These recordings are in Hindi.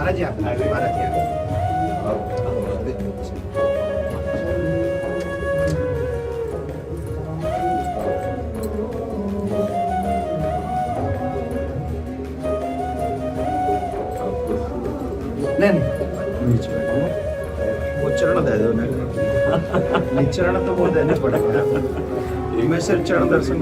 महाराज जी आप महाराज जी नहीं नीचे वो चरण दे दो नहीं चरण तो वो देने पड़ेगा मैं सिर्फ चरण दर्शन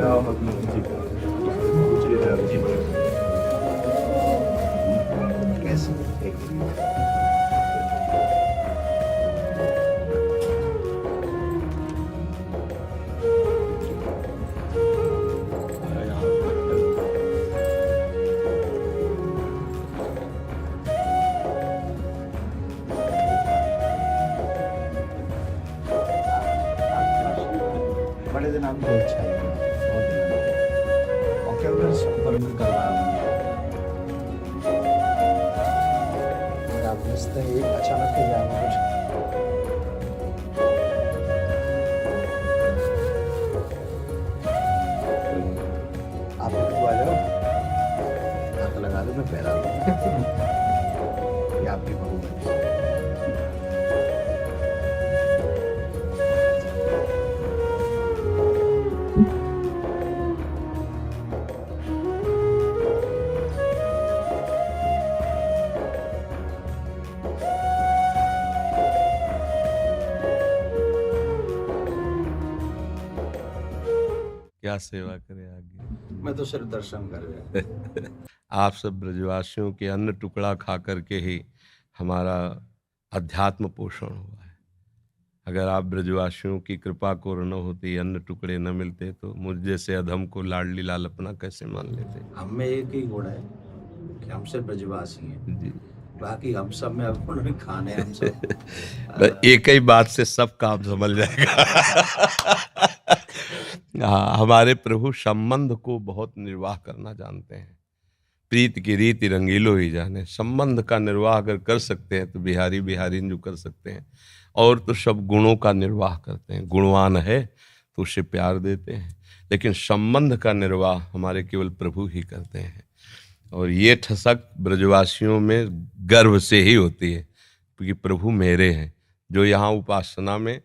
बड़े दिन आपको अच्छा है और क्या बंद करवाया आप रिश्ते एक अचानक ही जाना कुछ आप आ जाओ हाथ लगा दो मैं पैरा ये आपकी बहू है क्या सेवा करे आगे। मैं तो सिर्फ दर्शन कर रहा आप सब ब्रजवासियों के अन्न टुकड़ा खा करके ही हमारा अध्यात्म पोषण हुआ है। अगर आप ब्रजवासियों की कृपा को न होती, अन्न टुकड़े न मिलते तो मुझ जैसे अधम को लाडली लाल अपना कैसे मान लेते। हम में एक ही गुण है कि हम सिर्फ ब्रजवासी हैं जी बाकी हम सब में अब उन्होंने खाने हम सब एक ही बात से सब काम समझ जाएगा। हाँ, हमारे प्रभु संबंध को बहुत निर्वाह करना जानते हैं। प्रीत की रीति रंगीलो ही जाने। संबंध का निर्वाह अगर कर सकते हैं तो बिहारी बिहारी जो कर सकते हैं, और तो सब गुणों का निर्वाह करते हैं। गुणवान है तो उसे प्यार देते हैं, लेकिन संबंध का निर्वाह हमारे केवल प्रभु ही करते हैं। और ये ठसक ब्रजवासियों में गर्व से ही होती है, क्योंकि प्रभु मेरे हैं। जो यहाँ उपासना में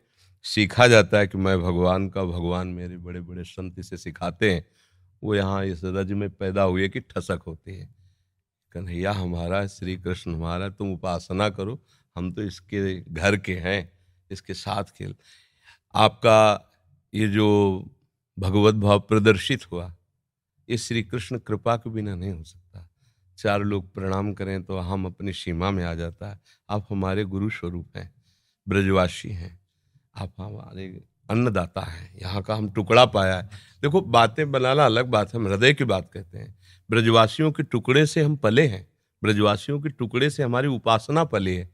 सीखा जाता है कि मैं भगवान का, भगवान मेरे, बड़े बड़े संत इसे सिखाते हैं, वो यहाँ इस रज में पैदा हुए कि ठसक होती है। कन्हैया हमारा, श्री कृष्ण हमारा, तुम उपासना करो, हम तो इसके घर के हैं, इसके साथ खेल। आपका ये जो भगवत भाव प्रदर्शित हुआ, ये श्री कृष्ण कृपा के बिना नहीं हो सकता। चार लोग प्रणाम करें तो हम अपनी सीमा में आ जाता है। आप हमारे गुरु स्वरूप हैं, ब्रजवासी हैं, आप हमारे अन्नदाता हैं। यहाँ का हम टुकड़ा पाया है। देखो, बातें बनाना अलग बात है, हम हृदय की बात कहते हैं। ब्रजवासियों के टुकड़े से हम पले हैं, ब्रजवासियों के टुकड़े से हमारी उपासना पली है।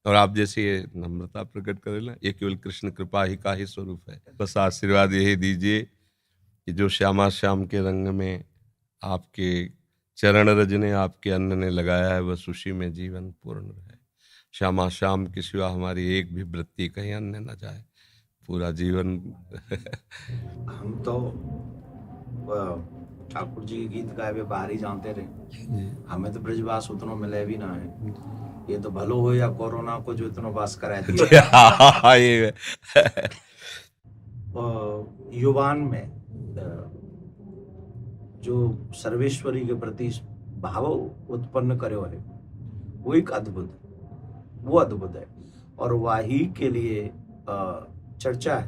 और आप जैसे ये नम्रता प्रकट करें, ये केवल कृष्ण कृपा ही का ही स्वरूप है। बस आशीर्वाद यही दीजिए कि जो श्यामा श्याम के रंग में आपके चरण रज ने, आपके अन्न ने लगाया है, बस उसी में जीवन पूर्ण रहे। श्यामा श्याम की सिवा हमारी एक भी वृत्ति कहीं अन्य न जाए, पूरा जीवन। हम तो ठाकुर जी के गीत गाए हुए बाहर ही जानते रहे, हमें तो ब्रजवास उतना मिले भी ना है। ये तो भलो हो या कोरोना को जो इतना वास करा दिया। ये युवान में जो सर्वेश्वरी के प्रति भाव उत्पन्न करे है, वो एक अद्भुत, वो अद्भुत है। और वाही के लिए चर्चा है,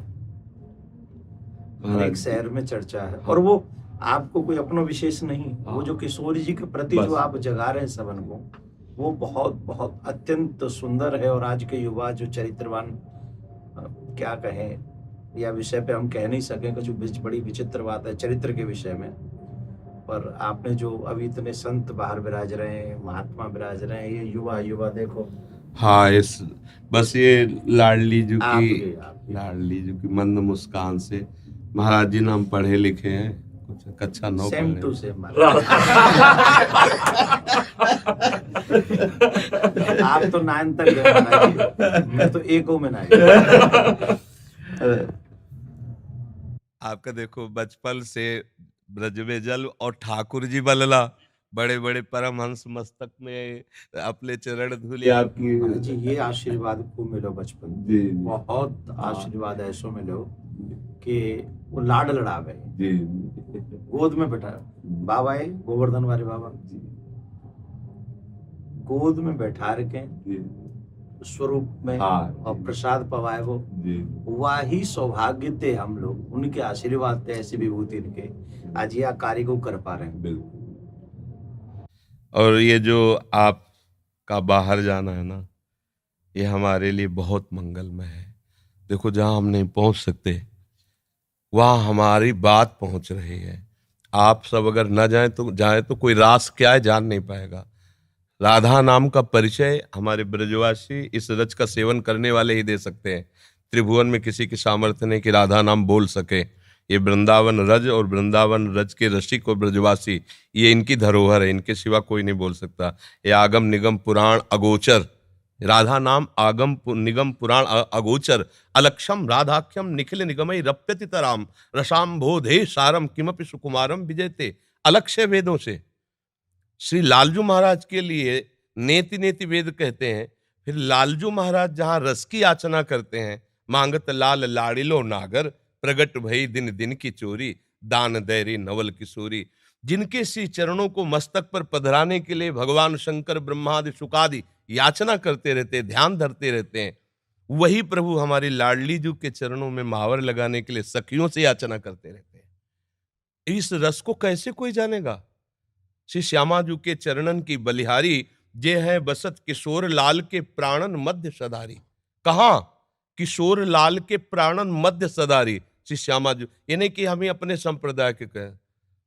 हर एक शहर में चर्चा है। और वो आपको कोई अपना विशेष नहीं, वो जो किशोर जी के प्रति जो आप जगा रहे हैं सबन को, वो बहुत बहुत अत्यंत सुंदर है। और आज के युवा जो चरित्रवान, क्या कहें, या विषय पे हम कह नहीं सकें, कुछ बड़ी विचित्र बात है चरित्र के विषय में। पर आपने जो अभी इतने संत बाहर विराज रहे हैं, महात्मा विराज रहे हैं, ये युवा युवा देखो। हाँ, इस बस ये लाडली जी की, आपकी लाडली जी की मंद मुस्कान से, महाराज जी नाम पढ़े लिखे हैं, कुछ कक्षा 9 सेम पढ़े। Two same. आप तो 9 तक गए महाराज, मैं तो 1 में ना। आपका देखो, बचपन से ब्रज में जल और ठाकुर जी बलला, बड़े बड़े परमहंस मस्तक में अपने चरण धूले आपकी। हाँ जी, ये आशीर्वाद खूब मिलो बचपन में। जी बहुत आशीर्वाद ऐसो मिलो कि वो लाड लड़ावे, जी गोद में बैठा बाबा है गोवर्धन वाले बाबा, गोद में बैठा रखे स्वरूप में और प्रसाद पवाए वो, वही सौभाग्य थे हम लोग, उनके आशीर्वाद थे, ऐसी विभूति इनके आज यह कार्य को कर पा रहे हैं। बिल्कुल। और ये जो आपका बाहर जाना है ना, ये हमारे लिए बहुत मंगलमय है। देखो, जहां हम नहीं पहुंच सकते वहां हमारी बात पहुंच रही है। आप सब अगर न जाए तो कोई रास क्या है जान नहीं पाएगा। राधा नाम का परिचय हमारे ब्रजवासी इस रज का सेवन करने वाले ही दे सकते हैं। त्रिभुवन में किसी की सामर्थ्य नहीं कि राधा नाम बोल सके। ये वृंदावन रज और वृंदावन रज के रसिक और ब्रजवासी, ये इनकी धरोहर है, इनके सिवा कोई नहीं बोल सकता। ये आगम निगम पुराण अगोचर, राधा नाम आगम निगम पुराण अगोचर, अलक्षम राधाख्यम निखिल निगमई रप्यति तराम, रसाम्भोधे सारम किमपि सुकुमारम विजयते। अलक्ष्य वेदों से श्री लालजू महाराज के लिए नेति नेति वेद कहते हैं। फिर लालजू महाराज जहां रस की याचना करते हैं, मांगत लाल लाड़िलो नागर, प्रगट भई दिन दिन की चोरी, दान दैरी नवल किशोरी। जिनके श्री चरणों को मस्तक पर पधराने के लिए भगवान शंकर ब्रह्मादि शुकादि याचना करते रहते, ध्यान धरते रहते हैं, वही प्रभु हमारी लाडली जू के चरणों में महावर लगाने के लिए सखियों से याचना करते रहते हैं। इस रस को कैसे कोई जानेगा? श्री श्यामाजू के चरणन की बलिहारी, जे है बसत किशोर लाल के प्राणन मध्य सदारी। कहा? किशोर लाल के प्राणन मध्य सदारी श्री श्यामाजू। ये नहीं कि हमें अपने संप्रदाय के कहें।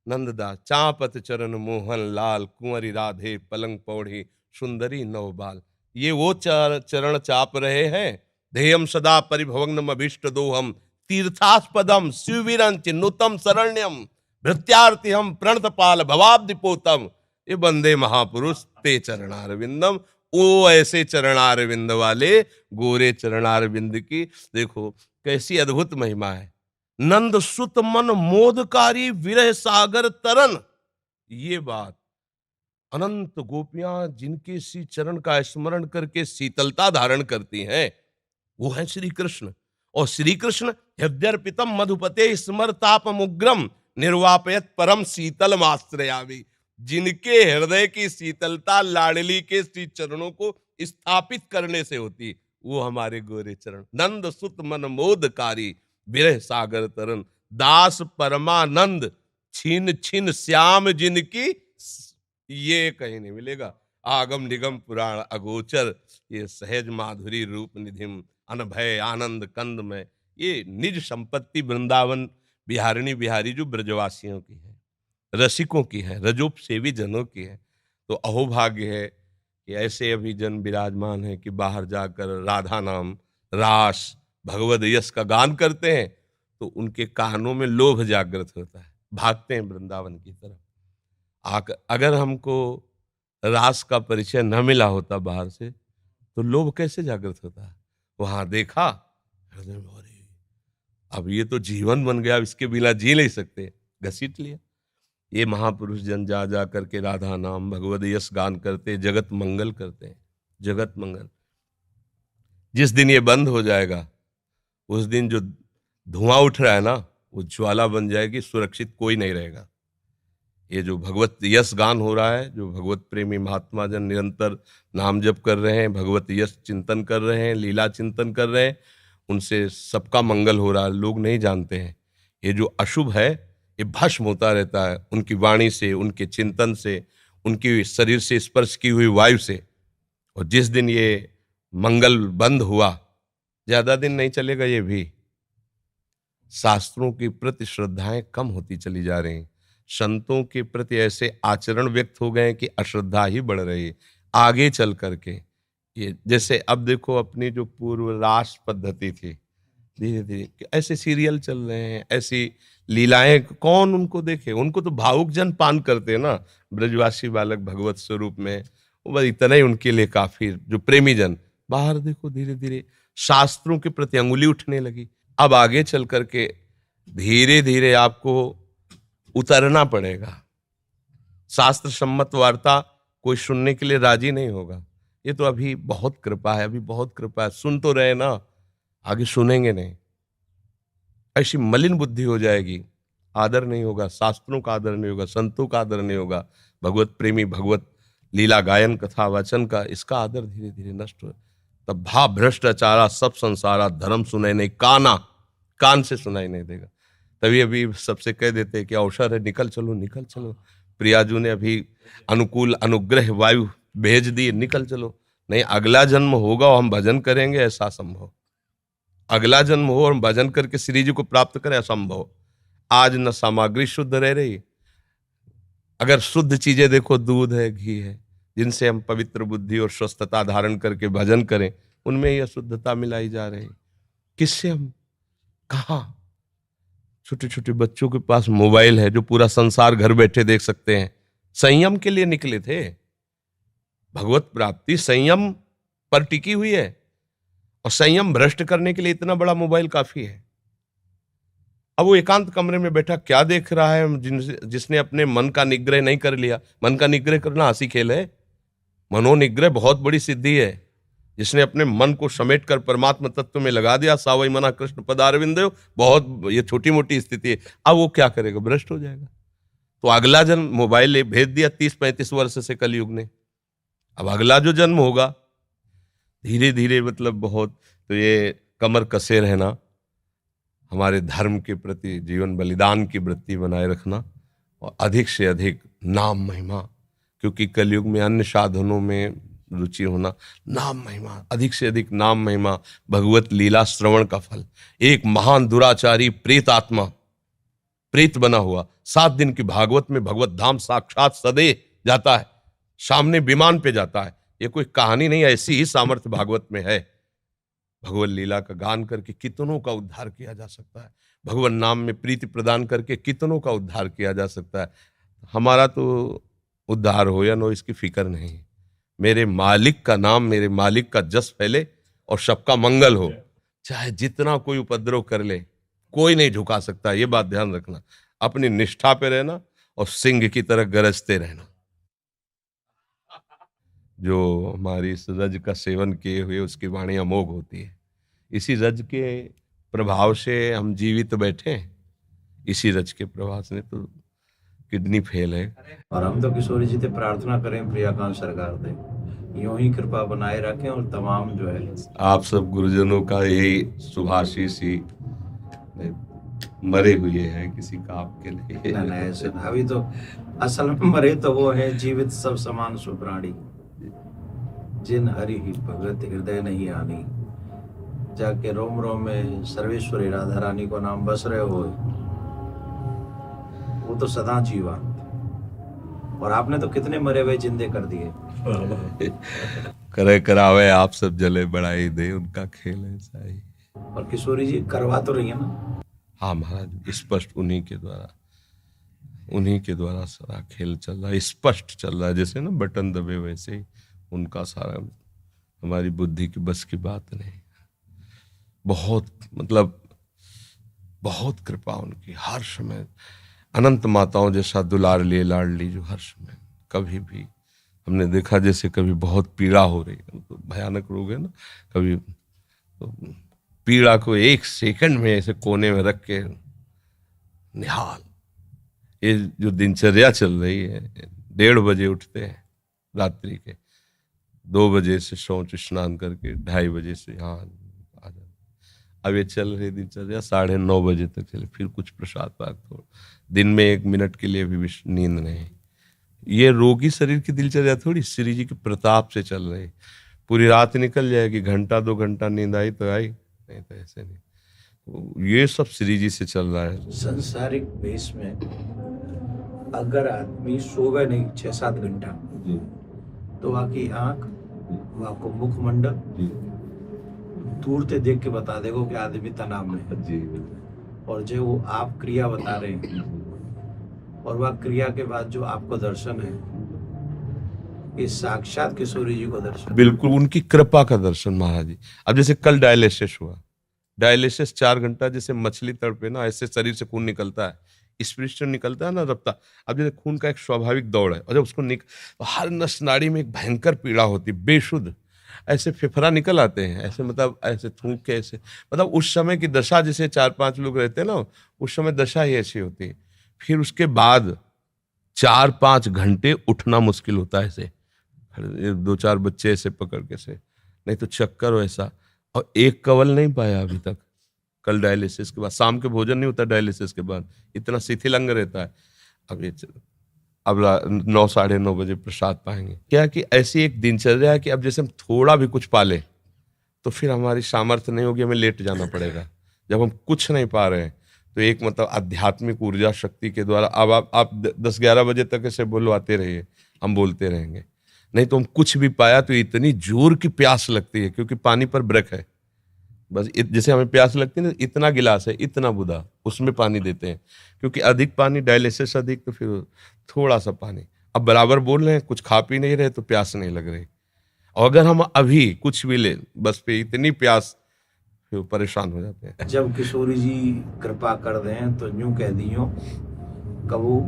नंददास चापत चरण मोहन लाल, कुंवरी राधे पलंग पौड़ी, सुंदरी नवबाल। ये वो चरण चाप रहे हैं। ध्येयम सदा परिभवग्नम अभीष्ट दोहम, तीर्थास्पदम शिववीरं चिन्नुतम शरण्यम, भृत्यार्थी हम प्रणतपाल भवाब्दिपोतम। ये बंदे महापुरुष ते चरणारविंदम। वो ऐसे चरणारविंद वाले गोरे चरणारविंद की देखो कैसी अद्भुत महिमा है। नंद सुत मन मोदकारी विरह सागर तरन। ये बात, अनंत गोपियां जिनके श्री चरण का स्मरण करके शीतलता धारण करती हैं, वो है श्री कृष्ण। और श्री कृष्ण हृदयर्पितम मधुपते स्मरतापमुग्रम, निर्वापयत परम शीतल आश्रयामि। जिनके हृदय की शीतलता लाडली के श्री चरणों को स्थापित करने से होती, वो हमारे गोरे चरण। नंद सुत मन मोदकारी विरह सागर तरन, दास परमानंद छीन छीन श्याम जिनकी, ये कहीं नहीं मिलेगा। आगम निगम पुराण अगोचर, ये सहज माधुरी रूप निधिम, अनभय आनंद कंद में। ये निज संपत्ति वृंदावन बिहारिणी बिहारी जो ब्रजवासियों की है, रसिकों की है, रजोप सेवी जनों की है। तो अहोभाग्य है कि ऐसे अभी जन विराजमान है कि बाहर जाकर राधा नाम, रास, भगवद यश का गान करते हैं तो उनके कानों में लोभ जागृत होता है, भागते हैं वृंदावन की तरफ। अगर हमको रास का परिचय न मिला होता बाहर से, तो लोभ कैसे जागृत होता है? वहां देखा, हृदय में अरे अब ये तो जीवन बन गया, इसके बिना जी नहीं सकते, घसीट लिया। ये महापुरुष जन जा जा करके राधा नाम भगवद यश गान करते, जगत मंगल करते हैं, जगत मंगल। जिस दिन ये बंद हो जाएगा, उस दिन जो धुआं उठ रहा है ना, वो ज्वाला बन जाएगी, सुरक्षित कोई नहीं रहेगा। ये जो भगवत यश गान हो रहा है, जो भगवत प्रेमी महात्मा जन निरंतर नाम जप कर रहे हैं, भगवत यश चिंतन कर रहे हैं, लीला चिंतन कर रहे हैं, उनसे सबका मंगल हो रहा है। लोग नहीं जानते हैं ये जो अशुभ है ये भस्म होता रहता है उनकी वाणी से, उनके चिंतन से, उनकी शरीर से स्पर्श की हुई वायु से। और जिस दिन ये मंगल बंद हुआ, ज्यादा दिन नहीं चलेगा, ये भी शास्त्रों के प्रति श्रद्धाएं कम होती चली जा रही, संतों के प्रति ऐसे आचरण व्यक्त हो गए कि अश्रद्धा ही बढ़ रही आगे चल करके। ये जैसे अब देखो अपनी जो पूर्व रास पद्धति थी, धीरे धीरे ऐसे सीरियल चल रहे हैं, ऐसी लीलाएं, कौन उनको देखे? उनको तो भावुक जन पान करते हैं ना, ब्रजवासी बालक भगवत स्वरूप में, वो बस इतना ही उनके लिए काफी। जो प्रेमी जन बाहर देखो, धीरे धीरे शास्त्रों के प्रति अंगुली उठने लगी। अब आगे चल करके धीरे धीरे आपको उतरना पड़ेगा, शास्त्र सम्मत वार्ता कोई सुनने के लिए राजी नहीं होगा। ये तो अभी बहुत कृपा है, अभी बहुत कृपा है, सुन तो रहे ना, आगे सुनेंगे नहीं। ऐसी मलिन बुद्धि हो जाएगी, आदर नहीं होगा, शास्त्रों का आदर नहीं होगा, संतों का आदर नहीं होगा, भगवत प्रेमी, भगवत लीला गायन कथा वाचन का, इसका आदर धीरे धीरे नष्ट हो। तब भा भ्रष्टाचारा सब संसारा, धर्म सुनाई नहीं, कान से सुनाई नहीं देगा। तभी अभी सबसे कह देते हैं कि अवसर है, निकल चलो निकल चलो। प्रियाजू ने अभी अनुकूल अनुग्रह वायु भेज दिए, निकल चलो। नहीं, अगला जन्म होगा और हम भजन करेंगे, ऐसा संभव। अगला जन्म हो और हम भजन करके श्री जी को प्राप्त करें, असंभव। आज न सामग्री शुद्ध रह रही। अगर शुद्ध चीजें देखो, दूध है, घी है, जिनसे हम पवित्र बुद्धि और स्वस्थता धारण करके भजन करें, उनमें यह शुद्धता मिलाई जा रही। किससे हम कहा? छोटे छोटे बच्चों के पास मोबाइल है, जो पूरा संसार घर बैठे देख सकते हैं। संयम के लिए निकले थे। भगवत प्राप्ति संयम पर टिकी हुई है, और संयम भ्रष्ट करने के लिए इतना बड़ा मोबाइल काफी है। अब वो एकांत कमरे में बैठा क्या देख रहा है? जिसने अपने मन का निग्रह नहीं कर लिया। मन का निग्रह करना हंसी खेल है। मनोनिग्रह बहुत बड़ी सिद्धि है। जिसने अपने मन को समेट कर परमात्मा तत्व में लगा दिया, सावई मना कृष्ण पदारविंदो, बहुत ये छोटी मोटी स्थिति है। अब वो क्या करेगा? भ्रष्ट हो जाएगा। तो अगला जन्म मोबाइल भेज दिया 30-35 वर्ष से कलयुग ने। अब अगला जो जन्म होगा, धीरे धीरे मतलब बहुत, तो ये कमर कसे रहना, हमारे धर्म के प्रति जीवन बलिदान की वृत्ति बनाए रखना, और अधिक से अधिक नाम महिमा, क्योंकि कलयुग में अन्य साधनों में रुचि होना, नाम महिमा, अधिक से अधिक नाम महिमा, भगवत लीला श्रवण का फल। एक महान दुराचारी प्रेत आत्मा, प्रेत बना हुआ, 7 दिन की भागवत में भगवत धाम साक्षात सदे जाता है, सामने विमान पे जाता है। ये कोई कहानी नहीं, ऐसी ही सामर्थ्य भागवत में है। भगवत लीला का गान करके कितनों का उद्धार किया जा सकता है। भगवान नाम में प्रीति प्रदान करके कितनों का उद्धार किया जा सकता है। हमारा तो उद्धार हो या नो, इसकी फिक्र नहीं। मेरे मालिक का नाम, मेरे मालिक का जस फैले और सबका मंगल हो। चाहे जितना कोई उपद्रव कर ले, कोई नहीं झुका सकता। ये बात ध्यान रखना। अपनी निष्ठा पे रहना और सिंह की तरह गरजते रहना। जो हमारी इस रज का सेवन किए हुए, उसकी वाणी अमोघ होती है। इसी रज के प्रभाव से हम जीवित बैठे हैं। इसी रज के प्रभाव से तो किडनी फेल है। और हम तो किशोरी जी से प्रार्थना करें, प्रियाकांत सरकार दे यूं ही कृपा बनाए रखें, और तमाम जो है आप सब गुरुजनों का यही शुभाशीष ही मरे हुए हैं किसी काम के लिए। ना ऐसे ना। अभी तो असल में मरे तो वो है, जीवित सब समान सुप्राणी, जिन हरि ही भगत हृदय नहीं आनी। जाके रोम रोम में सर्वेश्वरी राधा रानी को नाम बस रहे हो, वो तो सदा जीवन। और आपने तो कितने मरे हुए जिंदे कर दिए। करे करावे आप सब जले बढ़ाई दे, उनका खेल ऐसा ही। और किशोरी जी करवा तो रही है ना? हाँ महाराज, स्पष्ट उन्हीं के द्वारा सारा खेल चल रहा है, स्पष्ट चल रहा है। जैसे ना बटन दबे, वैसे ही उनका सारा, हमारी बुद्धि की बस की बात नहीं। बहुत मतलब बहुत कृपा उनकी, हर समय अनंत माताओं जैसा दुलार लिए लाडली, जो हर समय कभी भी हमने देखा, जैसे कभी बहुत पीड़ा हो रही है, तो भयानक रोग है ना, कभी तो पीड़ा को 1 सेकंड में ऐसे कोने में रख के निहाल। ये जो दिनचर्या चल रही है, 1:30 बजे उठते हैं रात्रि के, 2 बजे से शौच स्नान करके 2:30 बजे से यहाँ आ जाते। अब ये चल रही दिनचर्या 9:30 बजे तक चले, फिर कुछ प्रसाद पाक, थोड़ा दिन में 1 मिनट के लिए भी नींद नहीं। ये रोगी शरीर की दिनचर्या थोड़ी, श्री जी के प्रताप से चल रही। पूरी रात निकल जाएगी, 1-2 घंटा नींद आई तो आई, नहीं तो ऐसे नहीं। ये सब श्री जी से चल रहा है। संसारिक बेस में अगर आदमी सोवे नहीं 6-7 घंटा, तो आपकी आंख, आपको मुखमंडल दूर से देख के बता देगा कि आदमी तनाव में है जी। और जो वो आप क्रिया बता रहे हैं, और वह क्रिया के बाद जो आपको दर्शन है, ये साक्षात किशोरी जी को दर्शन, बिल्कुल उनकी कृपा का दर्शन महाराज जी। अब जैसे कल डायलिसिस हुआ, डायलिसिस 4 घंटा, जैसे मछली तड़पे ना, ऐसे शरीर से खून निकलता है। स्पिरिट से निकलता है ना रफ्ता, अब जैसे खून का एक स्वाभाविक दौड़ है, और जब उसको तो हर नस नाड़ी में एक भयंकर पीड़ा होती, बेशुद्ध ऐसे फेफड़ा निकल आते हैं, ऐसे मतलब ऐसे थूक के, ऐसे मतलब उस समय की दशा, जैसे 4-5 लोग रहते हैं ना, उस समय दशा ही ऐसी होती है। फिर उसके बाद 4-5 घंटे उठना मुश्किल होता है, ऐसे 2-4 बच्चे ऐसे पकड़ के से, नहीं तो चक्कर वैसा, और एक कवल नहीं पाया अभी तक। कल डायलिसिस के बाद, शाम के भोजन नहीं होता डायलिसिस के बाद, इतना शिथिल अंग रहता है। अब 9-9:30 बजे प्रसाद पाएंगे। क्या कि ऐसी एक दिनचर्या है कि अब जैसे हम थोड़ा भी कुछ पा लें तो फिर हमारी सामर्थ्य नहीं होगी, हमें लेट जाना पड़ेगा। जब हम कुछ नहीं पा रहे हैं तो एक मतलब आध्यात्मिक ऊर्जा शक्ति के द्वारा अब आप 10-11 बजे तक ऐसे बुलवाते रहिए, हम बोलते रहेंगे। नहीं तो हम कुछ भी पाया तो इतनी जोर की प्यास लगती है, क्योंकि पानी पर ब्रेक है। बस जैसे हमें प्यास लगती है ना, इतना गिलास है, इतना बूंदा, उसमें पानी देते हैं, क्योंकि अधिक पानी, डायलिसिस अधिक, तो फिर थोड़ा सा पानी। अब बराबर बोल रहे हैं, कुछ खा पी नहीं रहे तो प्यास नहीं लग रही। और अगर हम अभी कुछ भी ले, बस पे इतनी प्यास, फिर परेशान हो जाते हैं। जब किशोरी जी कृपा कर दें तो यूं कह दियो कबू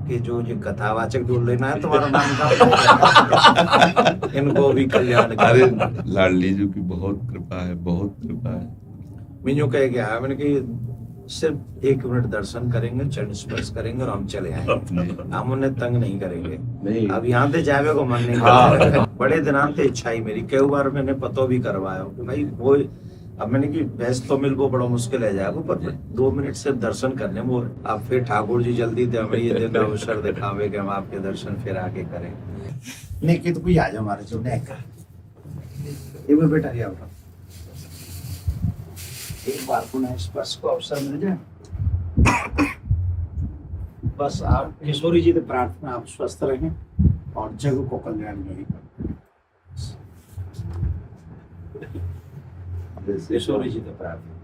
कि जो ये कथावाचक बोल लेना है तुम्हारा नाम का इनको भी कल्याण अरे करे। लाडली जी की बहुत कृपा है, बहुत कृपा है। मैं यूं कह गया, मैंने कहा सिर्फ 1 मिनट दर्शन करेंगे, चरण स्पर्श करेंगे और हम चले आएंगे, हम उन्हें तंग नहीं करेंगे। अब यहाँ से जावे को मन नहीं करता। बड़े दिनांत से इच्छा ही मेरी, कई बार मैंने पतो भी करवाया कि भाई वो, अब मैंने कि भैंस तो मिल वो बड़ा मुश्किल है जाएगा, पर 2 मिनट सिर्फ दर्शन करने वो। अब फिर ठाकुर जी जल्दी दे हमें ये दिन अवसर दिखावे कि हम आपके दर्शन फिर आके करें। नहीं कि तो कोई आ जाओ हमारे जो नेक ये वो बेटा ये आओ, एक बार पुनः स्पर्श को अवसर मिल जाए। बस आप किशोरी जी से प्रार्थना, आप स्वस्थ रहें और जग को कल्याण में किशोरी जी से प्रार्थना।